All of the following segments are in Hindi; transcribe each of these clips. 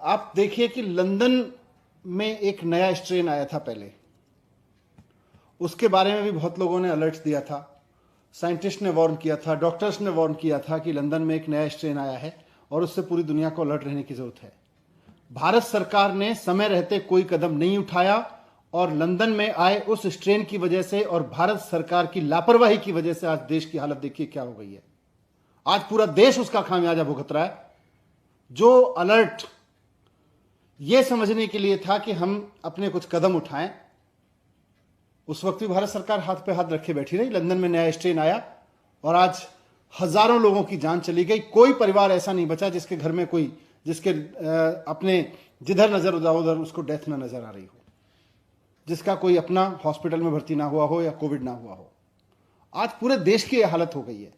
आप देखिए कि लंदन में एक नया स्ट्रेन आया था पहले, उसके बारे में भी बहुत लोगों ने अलर्ट दिया था, साइंटिस्ट ने वार्न किया था, डॉक्टर्स ने वार्न किया था कि लंदन में एक नया स्ट्रेन आया है और उससे पूरी दुनिया को अलर्ट रहने की जरूरत है। भारत सरकार ने समय रहते कोई कदम नहीं उठाया और लंदन में आए उस स्ट्रेन की वजह से और भारत सरकार की लापरवाही की वजह से आज देश की हालत देखिए क्या हो गई है। आज पूरा देश उसका खामियाजा भुगत रहा है। जो अलर्ट यह समझने के लिए था कि हम अपने कुछ कदम उठाएं, उस वक्त भी भारत सरकार हाथ पे हाथ रखे बैठी रही। लंदन में नया स्ट्रेन आया और आज हजारों लोगों की जान चली गई। कोई परिवार ऐसा नहीं बचा जिसके घर में कोई जिसके अपने जिधर नजर उधर उसको डेथ ना नजर आ रही हो, जिसका कोई अपना हॉस्पिटल में भर्ती ना हुआ हो या कोविड ना हुआ हो। आज पूरे देश की यह हालत हो गई है।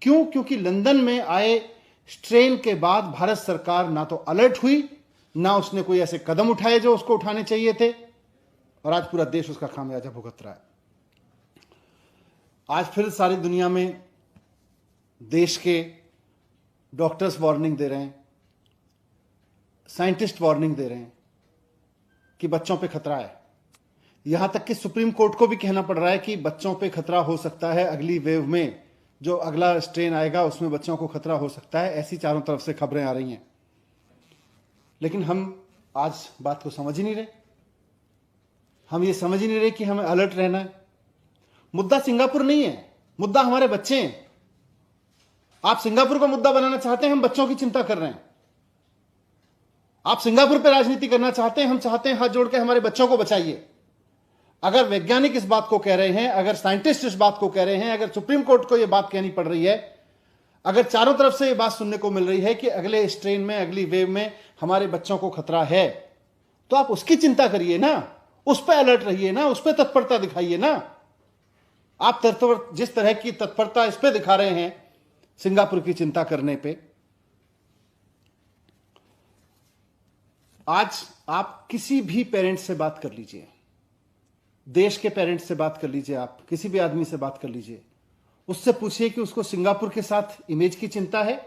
क्यों? क्योंकि लंदन में आए स्ट्रेन के बाद भारत सरकार ना तो अलर्ट हुई, ना उसने कोई ऐसे कदम उठाए जो उसको उठाने चाहिए थे, और आज पूरा देश उसका खामियाजा भुगत रहा है। आज फिर सारी दुनिया में देश के डॉक्टर्स वार्निंग दे रहे हैं, साइंटिस्ट वार्निंग दे रहे हैं कि बच्चों पे खतरा है। यहां तक कि सुप्रीम कोर्ट को भी कहना पड़ रहा है कि बच्चों पे खतरा हो सकता है, अगली वेव में जो अगला स्ट्रेन आएगा उसमें बच्चों को खतरा हो सकता है। ऐसी चारों तरफ से खबरें आ रही हैं, लेकिन हम आज बात को समझ ही नहीं रहे। हम ये समझ ही नहीं रहे कि हमें अलर्ट रहना है। मुद्दा सिंगापुर नहीं है, मुद्दा हमारे बच्चे हैं। आप सिंगापुर को मुद्दा बनाना चाहते हैं, हम बच्चों की चिंता कर रहे हैं। आप सिंगापुर पे राजनीति करना चाहते हैं, हम चाहते हैं हाथ जोड़ के हमारे बच्चों को बचाइए। अगर वैज्ञानिक इस बात को कह रहे हैं, अगर साइंटिस्ट इस बात को कह रहे हैं, अगर सुप्रीम कोर्ट को यह बात कहनी पड़ रही है, अगर चारों तरफ से यह बात सुनने को मिल रही है कि अगले स्ट्रेन में, अगली वेव में हमारे बच्चों को खतरा है, तो आप उसकी चिंता करिए ना, उस पर अलर्ट रहिए ना, उस पर तत्परता दिखाइए ना। आप जिस तरह की तत्परता इस पे दिखा रहे हैं सिंगापुर की चिंता करने पे, आज आप किसी भी पेरेंट्स से बात कर लीजिए, देश के पेरेंट्स से बात कर लीजिए, आप किसी भी आदमी से बात कर लीजिए, उससे पूछिए कि उसको सिंगापुर के साथ इमेज की चिंता है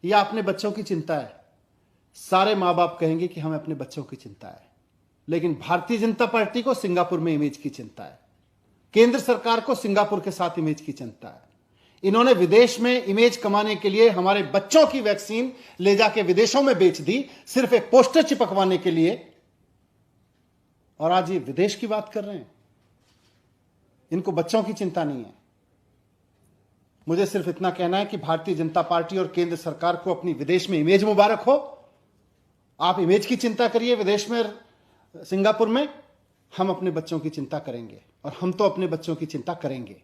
या अपने बच्चों की चिंता है। सारे मां बाप कहेंगे कि हमें अपने बच्चों की चिंता है, लेकिन भारतीय जनता पार्टी को सिंगापुर में इमेज की चिंता है, केंद्र सरकार को सिंगापुर के साथ इमेज की चिंता है। इन्होंने विदेश में इमेज कमाने के लिए हमारे बच्चों की वैक्सीन ले जाके विदेशों में बेच दी, सिर्फ एक पोस्टर चिपकवाने के लिए, और आज ये विदेश की बात कर रहे हैं। इनको बच्चों की चिंता नहीं है। मुझे सिर्फ इतना कहना है कि भारतीय जनता पार्टी और केंद्र सरकार को अपनी विदेश में इमेज मुबारक हो। आप इमेज की चिंता करिए विदेश में, सिंगापुर में। हम अपने बच्चों की चिंता करेंगे और हम तो अपने बच्चों की चिंता करेंगे।